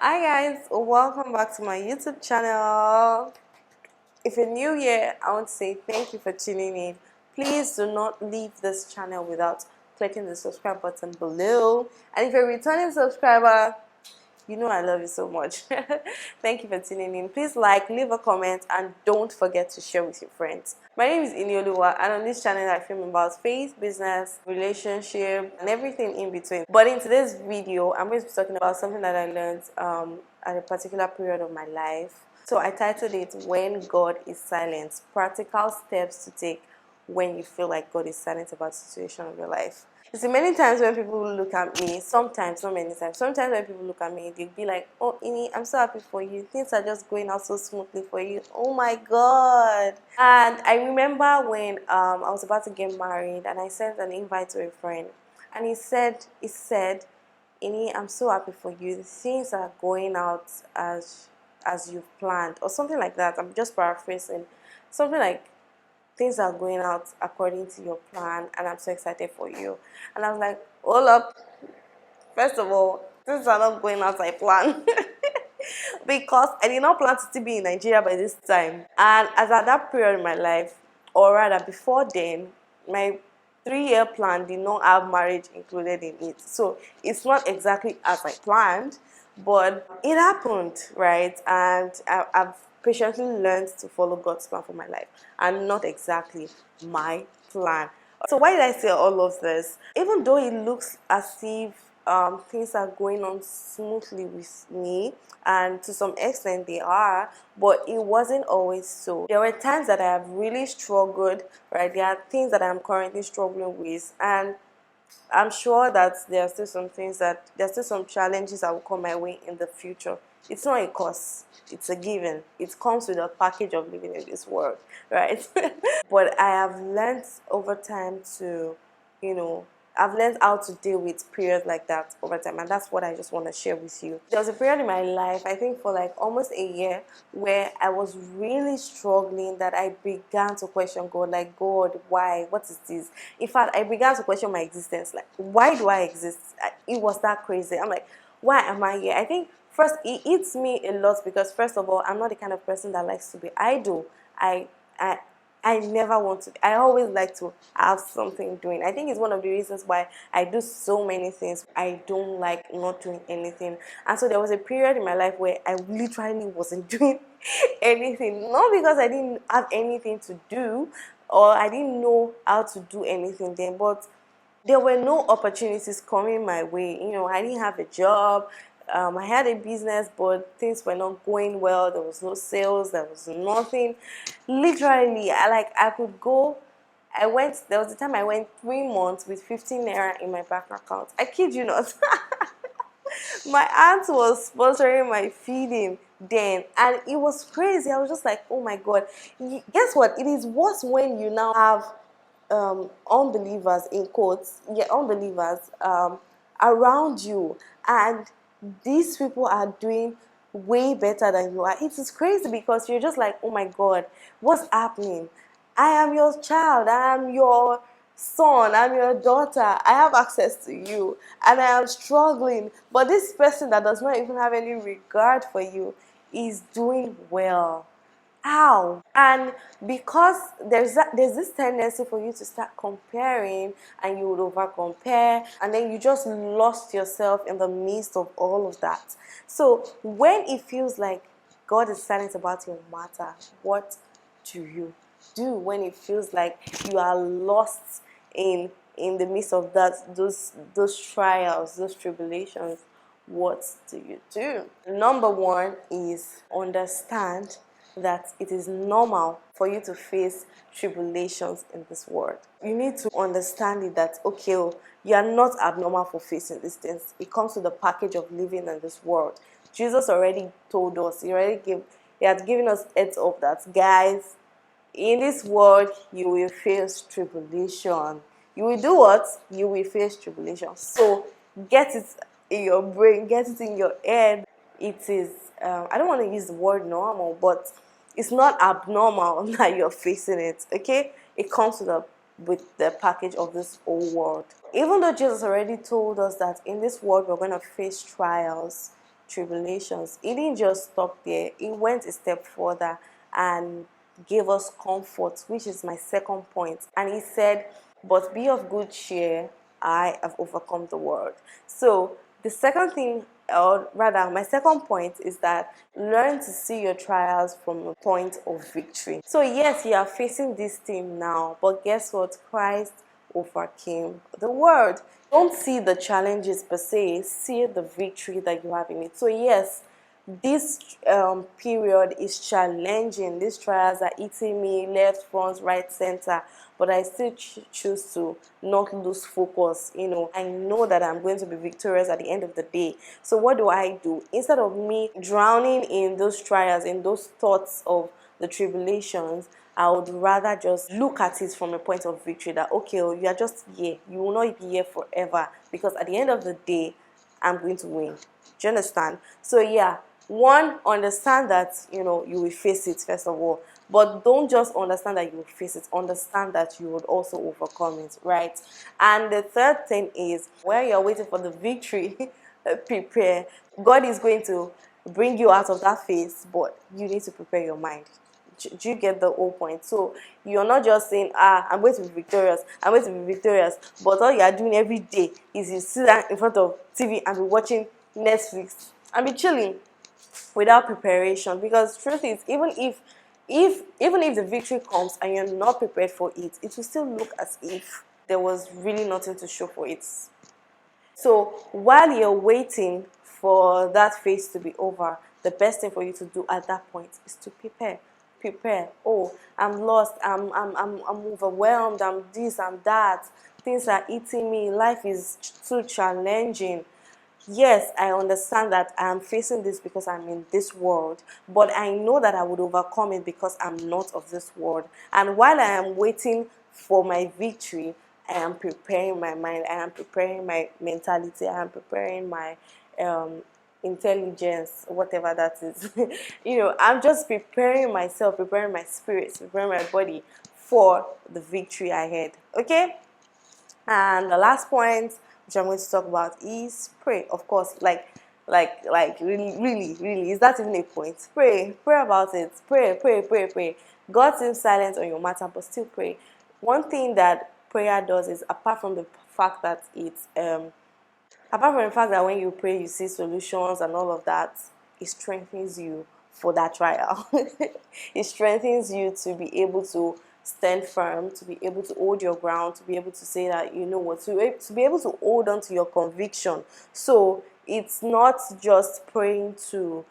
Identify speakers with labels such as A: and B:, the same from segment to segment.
A: Hi guys, welcome back to my YouTube channel. If you're new here, I want to say thank you for tuning in. Please do not leave this channel without clicking the subscribe button below. And if you're a returning subscriber, you know I love you so much. Thank you for tuning in. Please like, leave a comment, and don't forget to share with your friends. My name is Inioluwa, and on this channel I film about faith, business, relationship, and everything in between. But in today's video, I'm going to be talking about something that I learned at a particular period of my life. So I titled it "When God is Silent: Practical Steps to Take When You Feel Like God is Silent About the Situation of Your Life." You see, many times when people look at me, sometimes, not many times, sometimes when people look at me, they'll be like, "Oh, Ini, I'm so happy for you. Things are just going out so smoothly for you. Oh my God." And I remember when I was about to get married and I sent an invite to a friend. And he said, Ini, I'm so happy for you. The things are going out as you've planned, or something like that. I'm just paraphrasing. Something like, things are going out according to your plan, and I'm so excited for you. And I was like, hold up. First of all, things are not going out as I plan. Because I did not plan to still be in Nigeria by this time. And as at that period in my life, or rather before then, my 3-year plan did not have marriage included in it. So it's not exactly as I planned, but it happened, right? And I've patiently learned to follow God's plan for my life and not exactly my plan. So why did I say all of this? Even though it looks as if things are going on smoothly with me, and to some extent they are, but it wasn't always so. There were times that I have really struggled, right? There are things that I'm currently struggling with, and I'm sure that there are still some things that there are still some challenges that will come my way in the future. It's not a cost, it's a given. It comes with a package of living in this world, right? But I have learned over time to, you know, I've learned how to deal with periods like that over time, and that's what I just want to share with you. There was a period in my life, I think for like almost a year, where I was really struggling, that I began to question God, like, God, why? What is this? In fact, I began to question my existence, like, why do I exist? It was that crazy. I'm like, why am I here? I think first it eats me a lot because, first of all, I'm not the kind of person that likes to be idle. I I never want to. I always like to have something doing. I think it's one of the reasons why I do so many things. I don't like not doing anything. And so there was a period in my life where I literally wasn't doing anything. Not because I didn't have anything to do or I didn't know how to do anything then, but there were no opportunities coming my way. I didn't have a job. I had a business, but things were not going well. There was no sales. There was nothing. Literally, I could go. I went. There was a time I went 3 months with 15 naira in my bank account. I kid you not. My aunt was sponsoring my feeding then, and it was crazy. I was just like, oh my God. Guess what? It is worse when you now have unbelievers, in quotes, yeah, unbelievers around you, and these people are doing way better than you are. It is crazy because you're just like, oh my God, what's happening? I am your child, I am your son, I'm your daughter, I have access to you, and I am struggling. But this person that does not even have any regard for you is doing well. How? And because there's this tendency for you to start comparing, and you would over compare, and then you just lost yourself in the midst of all of that. So when it feels like God is silent about your matter, what do you do when it feels like you are lost in the midst of those trials, those tribulations? What do you do? Number one is understand that it is normal for you to face tribulations in this world. You need to understand it that, okay, you are not abnormal for facing these things. It comes with the package of living in this world. Jesus already told us, he had given us heads up that, guys, in this world you will face tribulation. You will do what? You will face tribulation. So get it in your brain, get it in your head. It is, I don't want to use the word normal, but it's not abnormal that you're facing it, okay? It comes with the package of this whole world. Even though Jesus already told us that in this world we're going to face trials, tribulations, it didn't just stop there. It went a step further and gave us comfort, which is my second point. And he said, but be of good cheer, I have overcome the world. So the second thing, or rather my second point, is that learn to see your trials from a point of victory. So yes, you are facing this thing now, but guess what? Christ overcame the world. Don't see the challenges per se, see the victory that you have in it. So yes, this period is challenging. These trials are eating me left, front, right, center, but I still choose to not lose focus. I know that I'm going to be victorious at the end of the day. So what do? Instead of me drowning in those trials, in those thoughts of the tribulations, I would rather just look at it from a point of victory, that okay, oh, you are just here, you will not be here forever, because at the end of the day, I'm going to win. Do you understand? So yeah, one, understand that you will face it first of all, but don't just understand that you will face it, understand that you would also overcome it, right? And the third thing is, while you're waiting for the victory, prepare. God is going to bring you out of that phase, but you need to prepare your mind. Do you get the whole point? So you're not just saying, I'm going to be victorious, I'm going to be victorious, but all you are doing every day is you sit down in front of TV and be watching Netflix and be chilling without preparation. Because truth is, even if the victory comes and you're not prepared for it, it will still look as if there was really nothing to show for it. So while you're waiting for that phase to be over, the best thing for you to do at that point is to prepare. Prepare. Oh, I'm lost. I'm overwhelmed. I'm this. I'm that. Things are eating me. Life is too challenging. Yes, I understand that I am facing this because I'm in this world, but I know that I would overcome it because I'm not of this world. And while I am waiting for my victory, I am preparing my mind, I am preparing my mentality, I am preparing my intelligence, whatever that is. I'm just preparing myself, preparing my spirit, preparing my body for the victory ahead. Okay? And the last point, which I'm going to talk about, is pray. Of course, really, really, really, is that even a point? Pray about it. Pray. God seems silent on your matter, but still pray. One thing that prayer does is, apart from the fact that when you pray, you see solutions and all of that, it strengthens you for that trial. It strengthens you to be able to stand firm, to be able to hold your ground, to be able to say that you know what, to be able to hold on to your conviction. So it's not just praying to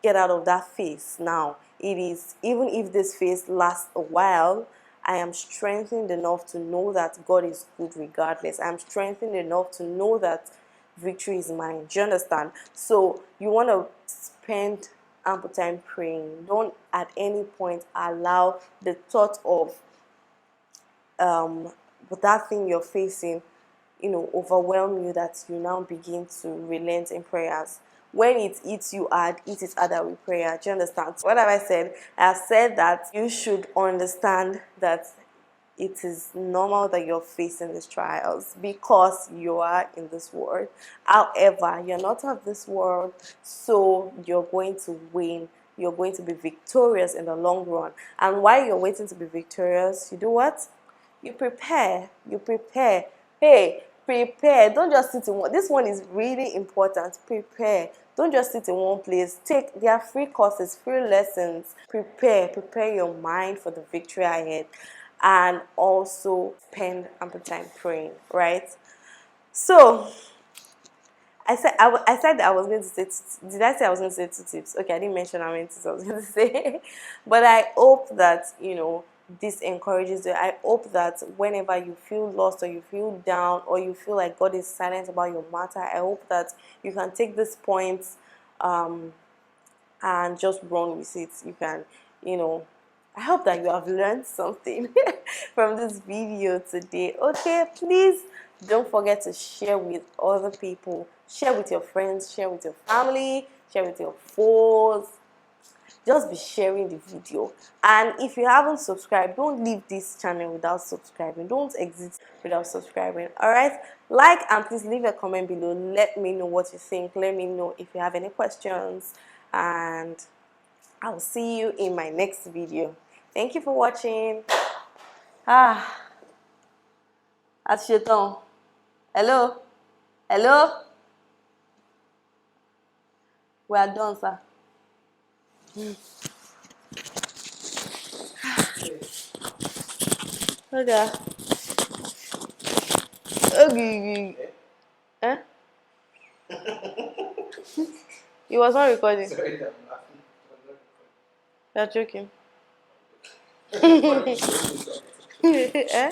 A: get out of that phase now. It is, even if this phase lasts a while, I am strengthened enough to know that God is good regardless. I'm strengthened enough to know that victory is mine. Do you understand? So you want to spend ample time praying. Don't at any point allow the thought of that thing you're facing, overwhelm you, that you now begin to relent in prayers. When it eats you hard, eat it harder with prayer. Do you understand? So what have I said? I have said that you should understand that it is normal that you're facing these trials because you are in this world. However, you're not of this world, so you're going to win. You're going to be victorious in the long run. And while you're waiting to be victorious, you do what? You prepare. Hey, prepare. Don't just sit in one. This one is really important. Prepare. Don't just sit in one place. There are free courses, free lessons. Prepare your mind for the victory ahead, and also spend ample time praying, right? So I said I was going to say, did I say I was going to say 2 tips? Okay, I didn't mention how many tips I was going to say. But I hope that, this encourages you. I hope that whenever you feel lost, or you feel down, or you feel like God is silent about your matter, I hope that you can take this point and just run with it. You can, I hope that you have learned something from this video today. Okay, please don't forget to share with other people. Share with your friends, share with your family, share with your foes. just be sharing the video. And if you haven't subscribed, don't leave this channel without subscribing. Don't exit without subscribing. All right, like and please leave a comment below. Let me know what you think. Let me know if you have any questions, and I will see you in my next video. Thank you for watching. Àṣetán. Hello. Hello. We are done, sir. Okay. Okay. Eh? It was not recording.
B: Sorry, I'm laughing.
A: You're joking.
B: I'm not recording.
A: Eh?